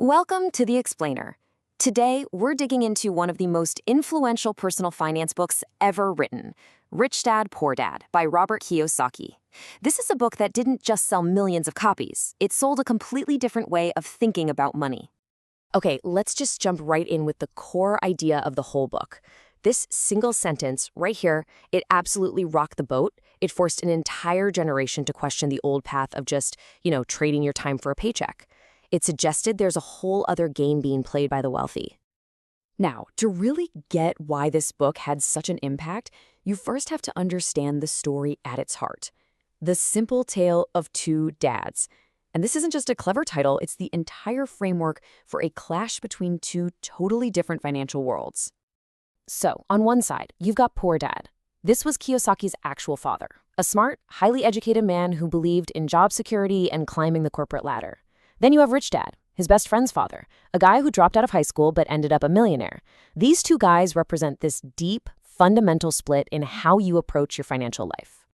Welcome to The Explainer. Today, we're digging into one of the most influential personal finance books ever written, Rich Dad, Poor Dad by Robert Kiyosaki. This is a book that didn't just sell millions of copies, it sold a completely different way of thinking about money. Okay, let's just jump right in with the core idea of the whole book. This single sentence right here, it absolutely rocked the boat. It forced an entire generation to question the old path of just, trading your time for a paycheck. It suggested there's a whole other game being played by the wealthy. Now, to really get why this book had such an impact, you first have to understand the story at its heart. The Simple Tale of Two Dads. And this isn't just a clever title, it's the entire framework for a clash between two totally different financial worlds. So, on one side, you've got Poor Dad. This was Kiyosaki's actual father, a smart, highly educated man who believed in job security and climbing the corporate ladder. Then you have Rich Dad, his best friend's father, a guy who dropped out of high school but ended up a millionaire. These two guys represent this deep, fundamental split in how you approach your financial life.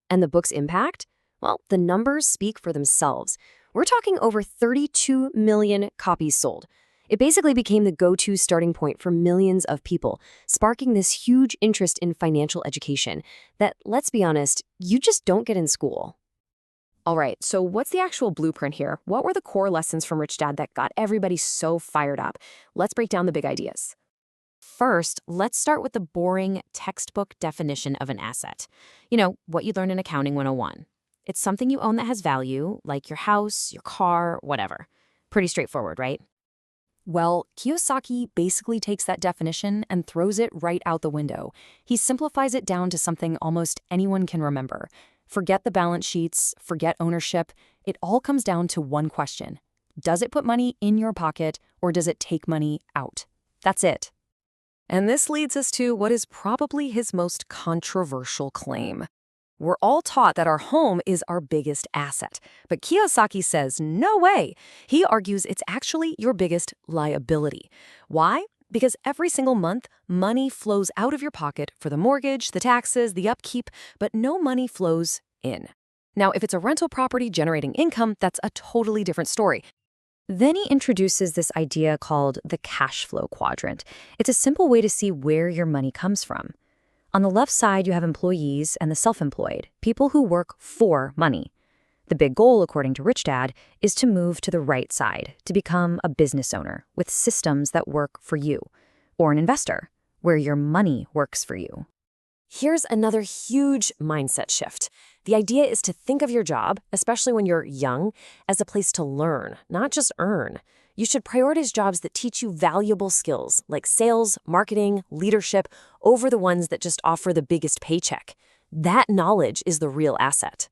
And the book's impact? Well, the numbers speak for themselves. We're talking over 32 million copies sold. It basically became the go-to starting point for millions of people, sparking this huge interest in financial education that, let's be honest, you just don't get in school. All right, so what's the actual blueprint here? What were the core lessons from Rich Dad that got everybody so fired up? Let's break down the big ideas. First, let's start with the boring textbook definition of an asset. What you learn in Accounting 101. It's something you own that has value, like your house, your car, whatever. Pretty straightforward, right? Well, Kiyosaki basically takes that definition and throws it right out the window. He simplifies it down to something almost anyone can remember. Forget the balance sheets, forget ownership. It all comes down to one question. Does it put money in your pocket or does it take money out? That's it. And this leads us to what is probably his most controversial claim. We're all taught that our home is our biggest asset, but Kiyosaki says no way. He argues it's actually your biggest liability. Why? Because every single month, money flows out of your pocket for the mortgage, the taxes, the upkeep, but no money flows in. Now, if it's a rental property generating income, that's a totally different story. Then he introduces this idea called the cash flow quadrant. It's a simple way to see where your money comes from. On the left side, you have employees and the self-employed, people who work for money. The big goal, according to Rich Dad, is to move to the right side, to become a business owner with systems that work for you, or an investor, where your money works for you. Here's another huge mindset shift. The idea is to think of your job, especially when you're young, as a place to learn, not just earn. You should prioritize jobs that teach you valuable skills like sales, marketing, leadership, over the ones that just offer the biggest paycheck. That knowledge is the real asset.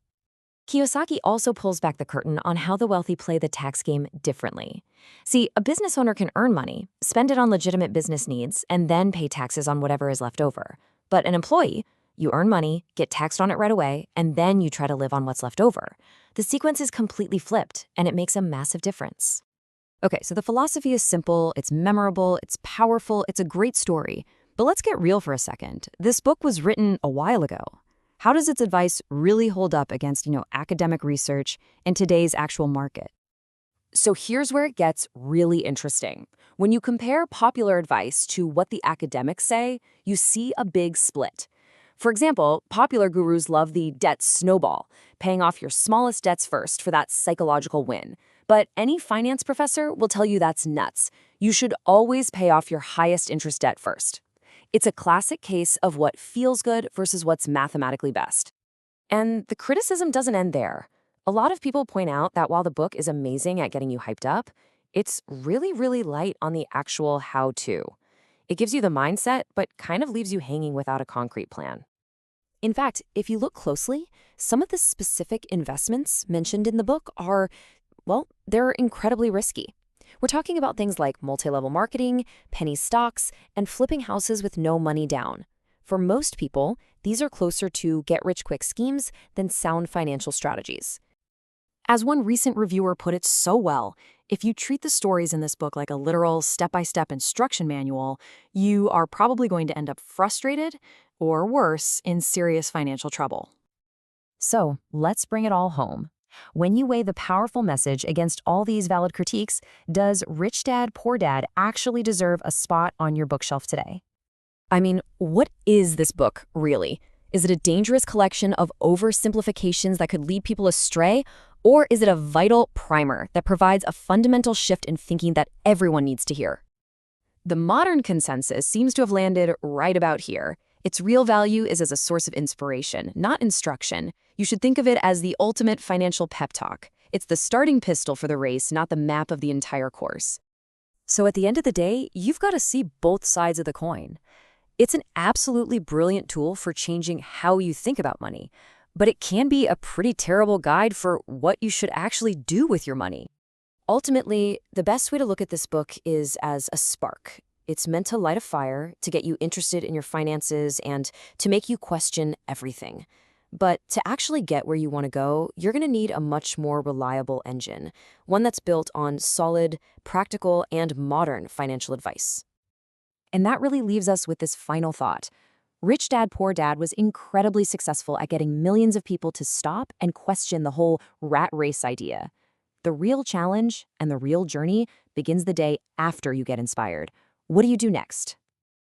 Kiyosaki also pulls back the curtain on how the wealthy play the tax game differently. See, a business owner can earn money, spend it on legitimate business needs, and then pay taxes on whatever is left over. But an employee, you earn money, get taxed on it right away, and then you try to live on what's left over. The sequence is completely flipped, and it makes a massive difference. Okay, so the philosophy is simple, it's memorable, it's powerful, it's a great story. But let's get real for a second. This book was written a while ago. How does its advice really hold up against, academic research and today's actual market? So here's where it gets really interesting. When you compare popular advice to what the academics say, you see a big split. For example, popular gurus love the debt snowball, paying off your smallest debts first for that psychological win. But any finance professor will tell you that's nuts. You should always pay off your highest interest debt first. It's a classic case of what feels good versus what's mathematically best. And the criticism doesn't end there. A lot of people point out that while the book is amazing at getting you hyped up, it's really, really light on the actual how-to. It gives you the mindset, but kind of leaves you hanging without a concrete plan. In fact, if you look closely, some of the specific investments mentioned in the book are, they're incredibly risky. We're talking about things like multi-level marketing, penny stocks, and flipping houses with no money down. For most people, these are closer to get-rich-quick schemes than sound financial strategies. As one recent reviewer put it so well, if you treat the stories in this book like a literal step-by-step instruction manual, you are probably going to end up frustrated, or worse, in serious financial trouble. So, let's bring it all home. When you weigh the powerful message against all these valid critiques, does Rich Dad, Poor Dad actually deserve a spot on your bookshelf today? I mean, what is this book, really? Is it a dangerous collection of oversimplifications that could lead people astray? Or is it a vital primer that provides a fundamental shift in thinking that everyone needs to hear? The modern consensus seems to have landed right about here. Its real value is as a source of inspiration, not instruction. You should think of it as the ultimate financial pep talk. It's the starting pistol for the race, not the map of the entire course. So at the end of the day, you've got to see both sides of the coin. It's an absolutely brilliant tool for changing how you think about money, but it can be a pretty terrible guide for what you should actually do with your money. Ultimately, the best way to look at this book is as a spark. It's meant to light a fire, to get you interested in your finances, and to make you question everything. But to actually get where you want to go, you're going to need a much more reliable engine, one that's built on solid, practical, and modern financial advice. And that really leaves us with this final thought. Rich Dad, Poor Dad was incredibly successful at getting millions of people to stop and question the whole rat race idea. The real challenge and the real journey begins the day after you get inspired. What do you do next?